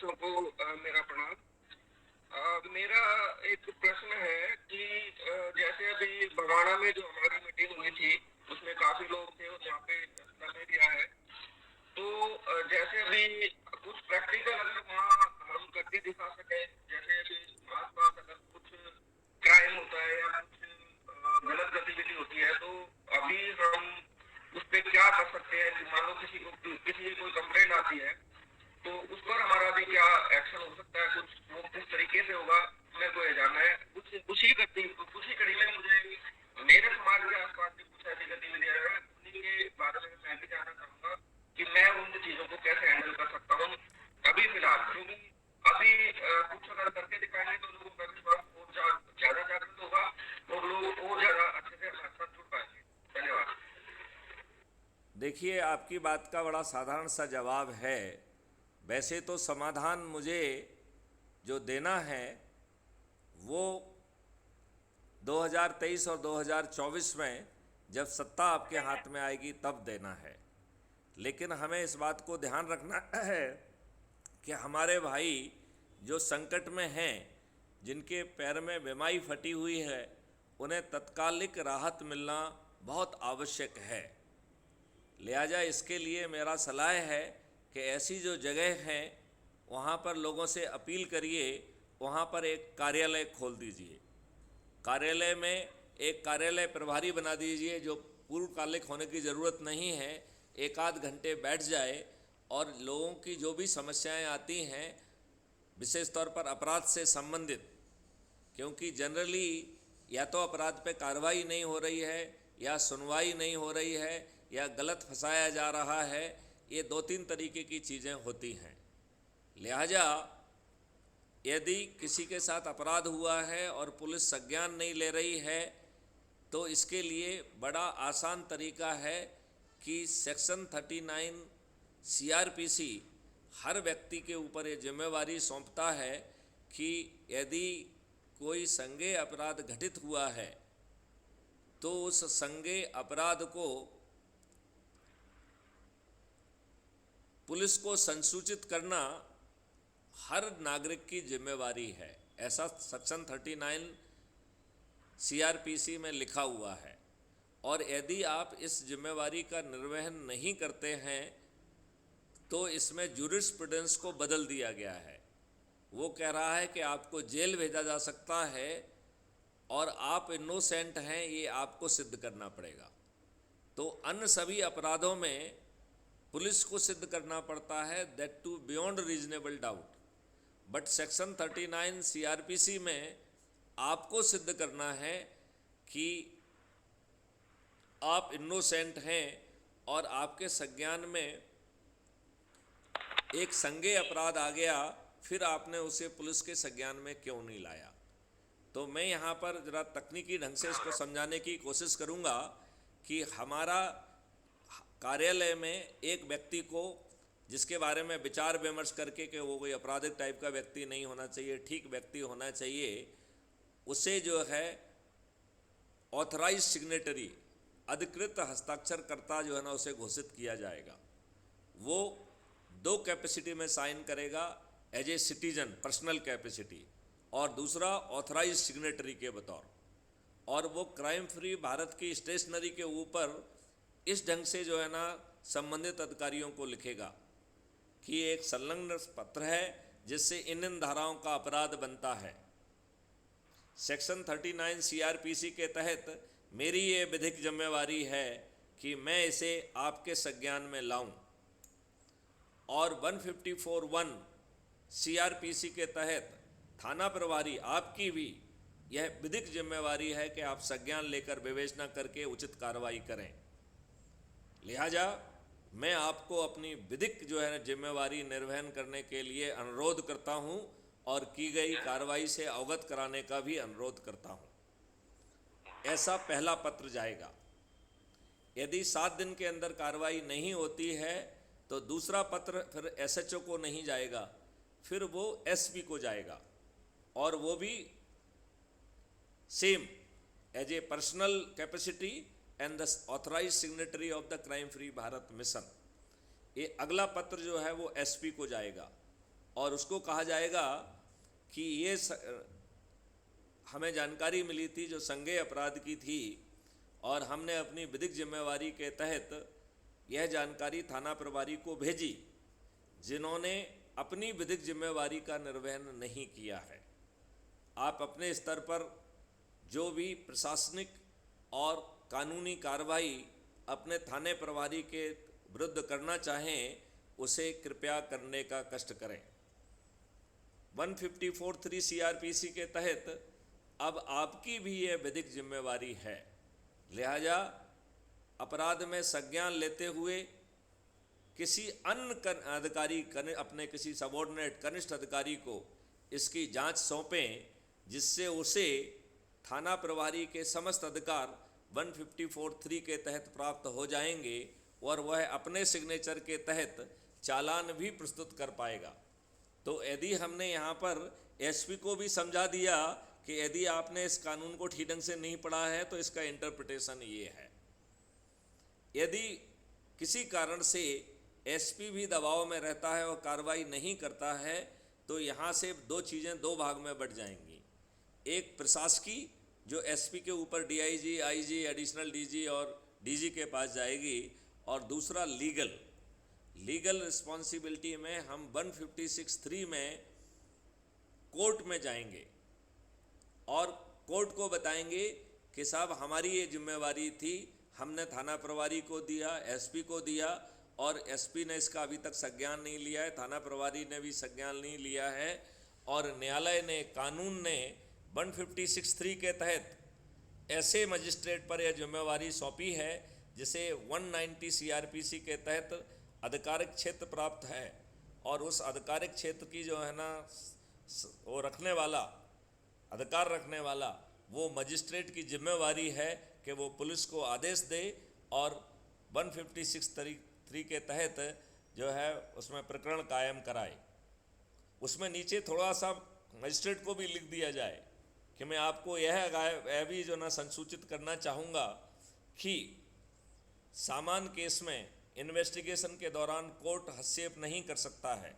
सदस्यों को मेरा प्रणाम। मेरा एक प्रश्न है कि जैसे अभी बवाना में जो हमारी मीटिंग हुई थी, उसमें काफी लोग थे और जहाँ पे समय दिया है, तो जैसे अभी कुछ प्रैक्टिकल अगर वहाँ हम करके दिखा सके, जैसे अभी आसपास अगर कुछ क्राइम होता है या कुछ गलत गतिविधि होती है, तो अभी हम उस पे क्या कर सकते हैं। मान लो किसी की कोई कंप्लेंट आती है, तो उस पर हमारा भी क्या एक्शन हो सकता है, कुछ वो किस तरीके से होगा, मेरे को ये जानना है। उसी कड़ी में मुझे मेरे समाज के आसपास की कुछ ऐसी गतिविधियां हैं, उन्हीं के बारे में मैं भी जानना चाहूंगा कि मैं उन चीजों को कैसे हैंडल कर सकता हूँ अभी फिलहाल। क्योंकि अभी कुछ अगर करके दिखाएंगे तो लोगों का विश्वास और ज्यादा जागृत होगा और लोग और ज्यादा अच्छे से हमारे साथ जुड़ पाएंगे। धन्यवाद। देखिए, आपकी बात का बड़ा साधारण सा जवाब है। वैसे तो समाधान मुझे जो देना है वो 2023 और 2024 में जब सत्ता आपके हाथ में आएगी तब देना है। लेकिन हमें इस बात को ध्यान रखना है कि हमारे भाई जो संकट में हैं, जिनके पैर में बिमाई फटी हुई है, उन्हें तत्कालिक राहत मिलना बहुत आवश्यक है। लिहाजा इसके लिए मेरा सलाह है कि ऐसी जो जगह हैं वहाँ पर लोगों से अपील करिए, वहाँ पर एक कार्यालय खोल दीजिए। कार्यालय में एक कार्यालय प्रभारी बना दीजिए जो पूर्वकालिक होने की ज़रूरत नहीं है, एक आध घंटे बैठ जाए और लोगों की जो भी समस्याएं आती हैं, विशेष तौर पर अपराध से संबंधित, क्योंकि जनरली या तो अपराध पे कार्रवाई नहीं हो रही है, या सुनवाई नहीं हो रही है, या गलत फंसाया जा रहा है। ये दो तीन तरीके की चीज़ें होती हैं। लिहाजा यदि किसी के साथ अपराध हुआ है और पुलिस संज्ञान नहीं ले रही है, तो इसके लिए बड़ा आसान तरीका है कि सेक्शन 39 सीआरपीसी हर व्यक्ति के ऊपर ये जिम्मेवारी सौंपता है कि यदि कोई संज्ञेय अपराध घटित हुआ है तो उस संज्ञेय अपराध को पुलिस को संसूचित करना हर नागरिक की जिम्मेवारी है। ऐसा सेक्शन 39 सीआरपीसी में लिखा हुआ है। और यदि आप इस जिम्मेवारी का निर्वहन नहीं करते हैं तो इसमें जूरिस्प्रूडेंस को बदल दिया गया है। वो कह रहा है कि आपको जेल भेजा जा सकता है और आप इनोसेंट हैं, ये आपको सिद्ध करना पड़ेगा। तो अन्य सभी अपराधों में पुलिस को सिद्ध करना पड़ता है, that to beyond reasonable doubt. But section 39 CrPC में आपको सिद्ध करना है कि आप इनोसेंट हैं और आपके संज्ञान में एक संज्ञेय अपराध आ गया, फिर आपने उसे पुलिस के संज्ञान में क्यों नहीं लाया। तो मैं यहाँ पर ज़रा तकनीकी ढंग से इसको समझाने की कोशिश करूँगा कि हमारा कार्यालय में एक व्यक्ति को, जिसके बारे में विचार विमर्श करके कि वो कोई आपराधिक टाइप का व्यक्ति नहीं होना चाहिए, ठीक व्यक्ति होना चाहिए, उसे जो है ऑथराइज सिग्नेटरी, अधिकृत हस्ताक्षरकर्ता जो है ना, उसे घोषित किया जाएगा। वो दो कैपेसिटी में साइन करेगा, as a citizen personal capacity, और दूसरा ऑथराइज सिग्नेटरी के बतौर। और वो क्राइम फ्री भारत की स्टेशनरी के ऊपर इस ढंग से जो है ना संबंधित अधिकारियों को लिखेगा कि एक संलग्न पत्र है जिससे इन धाराओं का अपराध बनता है। सेक्शन 39 सीआरपीसी के तहत मेरी ये विधिक जिम्मेवारी है कि मैं इसे आपके संज्ञान में लाऊं। और 154(1) सीआरपीसी के तहत थाना प्रभारी, आपकी भी यह विधिक जिम्मेवारी है कि आप संज्ञान लेकर विवेचना करके उचित कार्रवाई करें। लिहाजा मैं आपको अपनी विधिक जो है जिम्मेवारी निर्वहन करने के लिए अनुरोध करता हूं और की गई कार्रवाई से अवगत कराने का भी अनुरोध करता हूं। ऐसा पहला पत्र जाएगा। यदि 7 दिन के अंदर कार्रवाई नहीं होती है तो दूसरा पत्र फिर एसएचओ को नहीं जाएगा, फिर वो एसपी को जाएगा, और वो भी same as a personal capacity and the authorise signatory of the crime free Bharat mission. ये अगला पत्र जो है वो एसपी को जाएगा। और उसको कहा जाएगा कि ये हमें जानकारी मिली थी जो संज्ञेय अपराध की थी और हमने अपनी विधिक जिम्मेवारी के तहत यह जानकारी थाना प्रभारी को भेजी, जिन्होंने अपनी विधिक जिम्मेवारी का निर्वहन नहीं किया है। आप अपने स्तर पर जो भी प्रशासनिक और कानूनी कार्रवाई अपने थाने प्रभारी के विरुद्ध करना चाहें, उसे कृपया करने का कष्ट करें। 154(3) CRPC के तहत अब आपकी भी यह विधिक जिम्मेवारी है। लिहाजा अपराध में संज्ञान लेते हुए किसी अन्य अधिकारी, अपने किसी सबऑर्डिनेट कनिष्ठ अधिकारी को इसकी जांच सौंपें, जिससे उसे थाना प्रभारी के समस्त अधिकार 154(3) के तहत प्राप्त हो जाएंगे और वह अपने सिग्नेचर के तहत चालान भी प्रस्तुत कर पाएगा। तो यदि हमने यहाँ पर एसपी को भी समझा दिया कि यदि आपने इस कानून को ठीक ढंग से नहीं पढ़ा है तो इसका इंटरप्रिटेशन ये है। यदि किसी कारण से एसपी भी दबाव में रहता है और कार्रवाई नहीं करता है, तो यहाँ से दो चीज़ें दो भाग में बढ़ जाएंगी। एक प्रशासकीय, जो एसपी के ऊपर डीआईजी, आईजी, एडिशनल डीजी और डीजी के पास जाएगी, और दूसरा लीगल रिस्पॉन्सिबिलिटी में हम 156(3) में कोर्ट में जाएंगे और कोर्ट को बताएंगे कि साहब हमारी ये जिम्मेवारी थी, हमने थाना प्रभारी को दिया, एसपी को दिया और एसपी ने इसका अभी तक संज्ञान नहीं लिया है, थाना प्रभारी ने भी संज्ञान नहीं लिया है और न्यायालय ने, कानून ने 156(3) के तहत ऐसे मजिस्ट्रेट पर यह जिम्मेवारी सौंपी है जिसे 190 CRPC के तहत आधिकारिक क्षेत्र प्राप्त है और उस आधिकारिक क्षेत्र की जो है ना वो रखने वाला, अधिकार रखने वाला वो मजिस्ट्रेट की जिम्मेवारी है कि वो पुलिस को आदेश दे और 156(3) के तहत जो है उसमें प्रकरण कायम कराए। उसमें नीचे थोड़ा सा मजिस्ट्रेट को भी लिख दिया जाए कि मैं आपको यह भी जो ना संसूचित करना चाहूँगा कि सामान्य केस में इन्वेस्टिगेशन के दौरान कोर्ट हस्तक्षेप नहीं कर सकता है,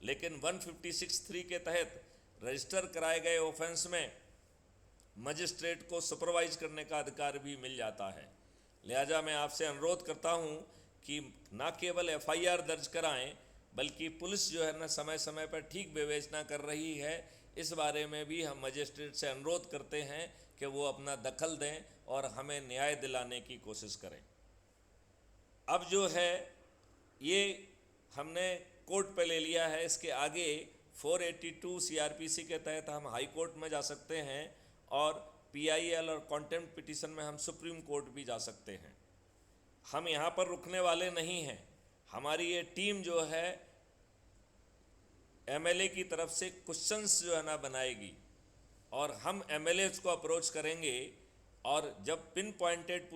लेकिन 156(3) के तहत रजिस्टर कराए गए ऑफेंस में मजिस्ट्रेट को सुपरवाइज करने का अधिकार भी मिल जाता है। लिहाजा मैं आपसे अनुरोध करता हूं कि न केवल FIR दर्ज कराएं, बल्कि पुलिस जो है ना समय समय पर ठीक विवेचना कर रही है, इस बारे में भी हम मजिस्ट्रेट से अनुरोध करते हैं कि वो अपना दखल दें और हमें न्याय दिलाने की कोशिश करें। अब जो है ये हमने कोर्ट पे ले लिया है, इसके आगे 482 CRPC के तहत हम हाई कोर्ट में जा सकते हैं और PIL और कॉन्टेम्प्ट पिटीशन में हम सुप्रीम कोर्ट भी जा सकते हैं। हम यहाँ पर रुकने वाले नहीं हैं। हमारी ये टीम जो है MLA की तरफ से क्वेश्चंस जो है ना बनाएगी और हम MLAs को अप्रोच करेंगे और जब पिन पॉइंटेड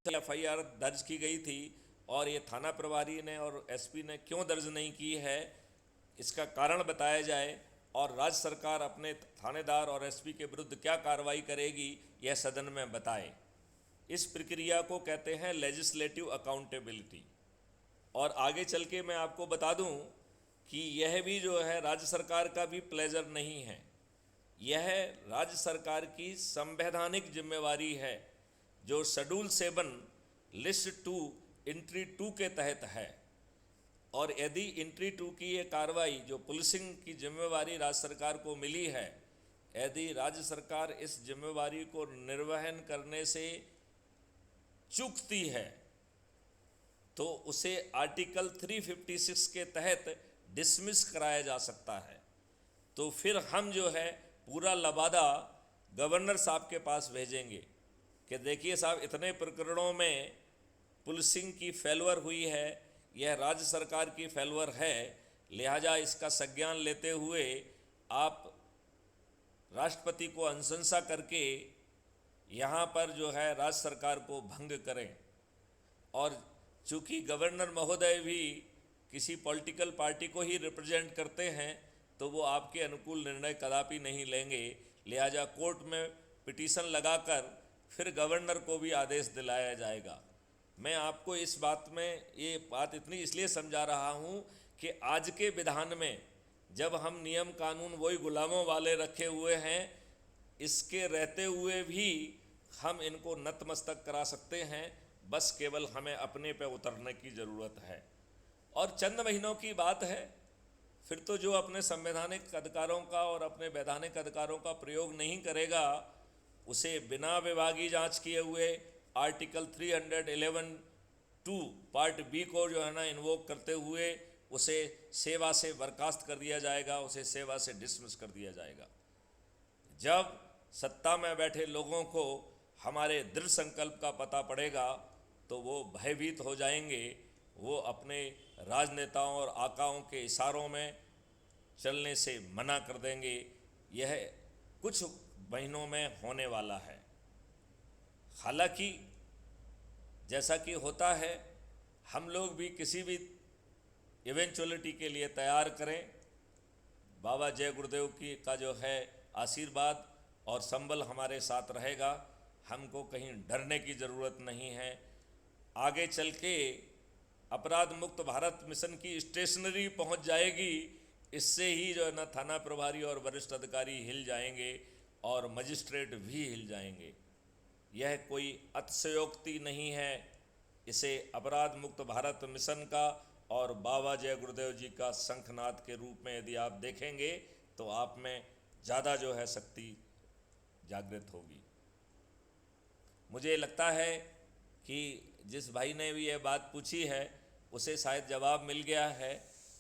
FIR दर्ज की गई थी और ये थाना प्रभारी ने और SP ने क्यों दर्ज नहीं की है, इसका कारण बताया जाए और राज्य सरकार अपने थानेदार और SP के विरुद्ध क्या कार्रवाई करेगी, यह सदन में बताए। इस प्रक्रिया को कहते हैं लेजिस्लेटिव अकाउंटेबिलिटी। और आगे चल के मैं आपको बता दूं कि यह भी जो है राज्य सरकार का भी प्लेजर नहीं है, यह राज्य सरकार की संवैधानिक जिम्मेवारी है जो शेड्यूल 7 लिस्ट 2 एंट्री 2 के तहत है। और यदि एंट्री 2 की ये कार्रवाई जो पुलिसिंग की जिम्मेवारी राज्य सरकार को मिली है, यदि राज्य सरकार इस जिम्मेवारी को निर्वहन करने से चूकती है तो उसे आर्टिकल 356 के तहत डिसमिस कराया जा सकता है। तो फिर हम जो है पूरा लबादा गवर्नर साहब के पास भेजेंगे कि देखिए साहब, इतने प्रकरणों में पुलिसिंग की फेलवर हुई है, यह राज्य सरकार की फेलवर है, लिहाजा इसका संज्ञान लेते हुए आप राष्ट्रपति को अनुशंसा करके यहाँ पर जो है राज्य सरकार को भंग करें। और चूँकि गवर्नर महोदय भी किसी पॉलिटिकल पार्टी को ही रिप्रेजेंट करते हैं, तो वो आपके अनुकूल निर्णय कदापि नहीं लेंगे। लिहाजा कोर्ट में पिटीशन लगाकर फिर गवर्नर को भी आदेश दिलाया जाएगा। मैं आपको इस बात में ये बात इतनी इसलिए समझा रहा हूँ कि आज के विधान में जब हम नियम कानून वही गुलामों वाले रखे हुए हैं, इसके रहते हुए भी हम इनको नतमस्तक करा सकते हैं। बस केवल हमें अपने पे उतरने की ज़रूरत है। और चंद महीनों की बात है, फिर तो जो अपने संवैधानिक अधिकारों का और अपने वैधानिक अधिकारों का प्रयोग नहीं करेगा, उसे बिना विभागीय जांच किए हुए आर्टिकल 311(2) पार्ट बी को जो है ना इन्वोक करते हुए उसे सेवा से बर्खास्त कर दिया जाएगा, उसे सेवा से डिसमिस कर दिया जाएगा। जब सत्ता में बैठे लोगों को हमारे दृढ़ संकल्प का पता पड़ेगा तो वो भयभीत हो जाएंगे, वो अपने राजनेताओं और आकाओं के इशारों में चलने से मना कर देंगे। यह कुछ महीनों में होने वाला है। हालांकि जैसा कि होता है, हम लोग भी किसी भी इवेंचुअलिटी के लिए तैयार करें। बाबा जय गुरुदेव की का जो है आशीर्वाद और संबल हमारे साथ रहेगा। हमको कहीं डरने की ज़रूरत नहीं है। आगे चल के अपराध मुक्त भारत मिशन की स्टेशनरी पहुंच जाएगी। इससे ही जो है ना थाना प्रभारी और वरिष्ठ अधिकारी हिल जाएंगे और मजिस्ट्रेट भी हिल जाएंगे। यह कोई अतिशयोक्ति नहीं है। इसे अपराध मुक्त भारत मिशन का और बाबा जय गुरुदेव जी का शंखनाद के रूप में यदि आप देखेंगे तो आप में ज़्यादा जो है शक्ति जागृत होगी। मुझे लगता है कि जिस भाई ने भी यह बात पूछी है उसे शायद जवाब मिल गया है,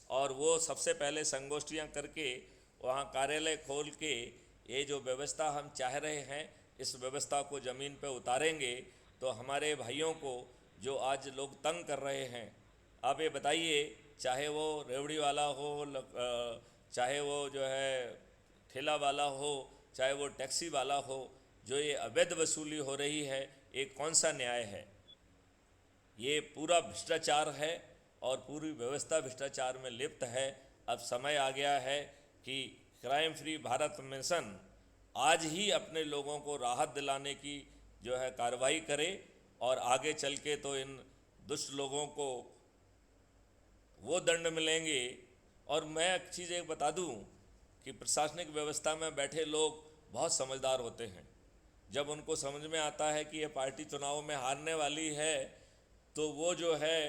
और वो सबसे पहले संगोष्ठियां करके वहाँ कार्यालय खोल के ये जो व्यवस्था हम चाह रहे हैं, इस व्यवस्था को ज़मीन पे उतारेंगे तो हमारे भाइयों को जो आज लोग तंग कर रहे हैं, आप ये बताइए, चाहे वो रेवड़ी वाला हो, चाहे वो जो है ठेला वाला हो, चाहे वो टैक्सी वाला हो, जो ये अवैध वसूली हो रही है, ये कौन सा न्याय है? ये पूरा भ्रष्टाचार है और पूरी व्यवस्था भ्रष्टाचार में लिप्त है। अब समय आ गया है कि क्राइम फ्री भारत मिशन आज ही अपने लोगों को राहत दिलाने की जो है कार्रवाई करे, और आगे चल के तो इन दुष्ट लोगों को वो दंड मिलेंगे। और मैं एक चीज़ एक बता दूं कि प्रशासनिक व्यवस्था में बैठे लोग बहुत समझदार होते हैं। जब उनको समझ में आता है कि ये पार्टी चुनाव में हारने वाली है, तो वो जो है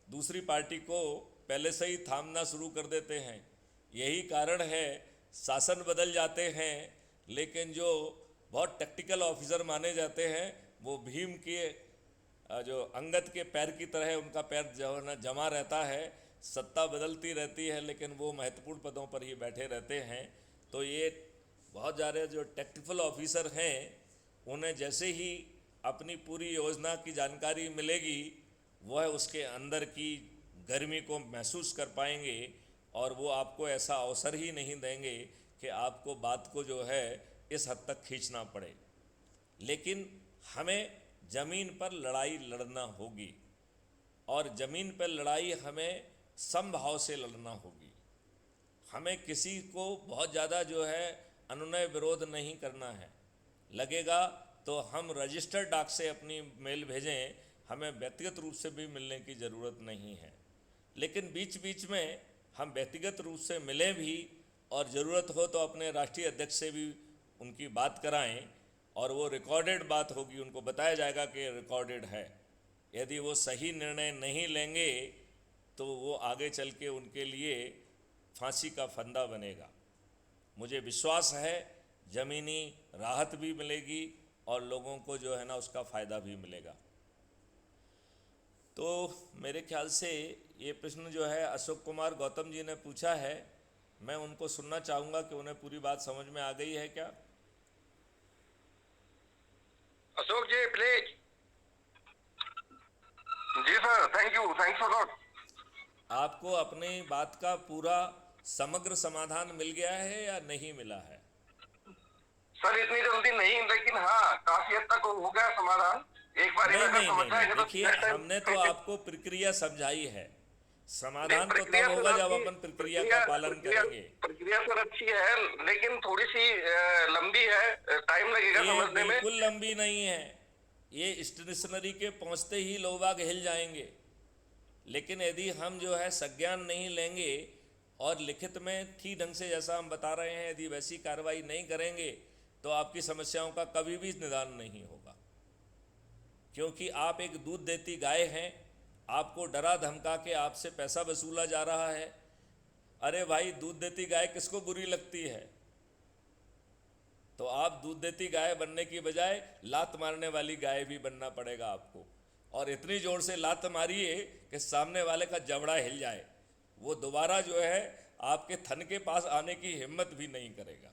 दूसरी पार्टी को पहले से ही थामना शुरू कर देते हैं। यही कारण है शासन बदल जाते हैं, लेकिन जो बहुत टैक्टिकल ऑफिसर माने जाते हैं वो भीम के जो अंगद के पैर की तरह उनका पैर जो है ना जमा रहता है। सत्ता बदलती रहती है लेकिन वो महत्वपूर्ण पदों पर ही बैठे रहते हैं। तो ये बहुत ज़्यादा जो टैक्टिकल ऑफिसर हैं, उन्हें जैसे ही अपनी पूरी योजना की जानकारी मिलेगी, वह उसके अंदर की गर्मी को महसूस कर पाएंगे और वो आपको ऐसा अवसर ही नहीं देंगे कि आपको बात को जो है इस हद तक खींचना पड़े। लेकिन हमें ज़मीन पर लड़ाई लड़ना होगी, और ज़मीन पर लड़ाई हमें समभाव से लड़ना होगी। हमें किसी को बहुत ज़्यादा जो है अनुनय विरोध नहीं करना है। लगेगा तो हम रजिस्टर्ड डाक से अपनी मेल भेजें, हमें व्यक्तिगत रूप से भी मिलने की ज़रूरत नहीं है। लेकिन बीच बीच में हम व्यक्तिगत रूप से मिलें भी, और ज़रूरत हो तो अपने राष्ट्रीय अध्यक्ष से भी उनकी बात कराएं, और वो रिकॉर्डेड बात होगी, उनको बताया जाएगा कि रिकॉर्डेड है। यदि वो सही निर्णय नहीं लेंगे तो वो आगे चल के उनके लिए फांसी का फंदा बनेगा। मुझे विश्वास है ज़मीनी राहत भी मिलेगी और लोगों को जो है ना उसका फ़ायदा भी मिलेगा। तो मेरे ख्याल से ये प्रश्न जो है अशोक कुमार गौतम जी ने पूछा है, मैं उनको सुनना चाहूँगा कि उन्हें पूरी बात समझ में आ गई है क्या? अशोक जी प्लीज। जी sir, thank you, thanks a lot. आपको अपनी बात का पूरा समग्र समाधान मिल गया है या नहीं मिला है? सर इतनी जल्दी नहीं, लेकिन हाँ काफी हद तक हो गया समाधान। एक बार नहीं, देखिए हमने तो आपको प्रक्रिया समझाई है। समाधान तो तब होगा जब अपन प्रक्रिया का पालन करेंगे। प्रक्रिया सर अच्छी है, लेकिन थोड़ी सी लंबी है, टाइम लगेगा समझने में। बिल्कुल लंबी नहीं है, ये स्टेशनरी के पहुंचते ही लोग बाग हिल जाएंगे। लेकिन यदि हम जो है संज्ञान नहीं लेंगे, और लिखित में ठीक ढंग से जैसा हम बता रहे हैं यदि वैसी कार्रवाई नहीं करेंगे तो आपकी समस्याओं का कभी भी निदान नहीं होगा। क्योंकि आप एक दूध देती गाय हैं, आपको डरा धमका के आपसे पैसा वसूला जा रहा है। अरे भाई, दूध देती गाय किसको बुरी लगती है? तो आप दूध देती गाय बनने की बजाय लात मारने वाली गाय भी बनना पड़ेगा आपको, और इतनी जोर से लात मारिए कि सामने वाले का जबड़ा हिल जाए, वो दोबारा जो है आपके थन के पास आने की हिम्मत भी नहीं करेगा।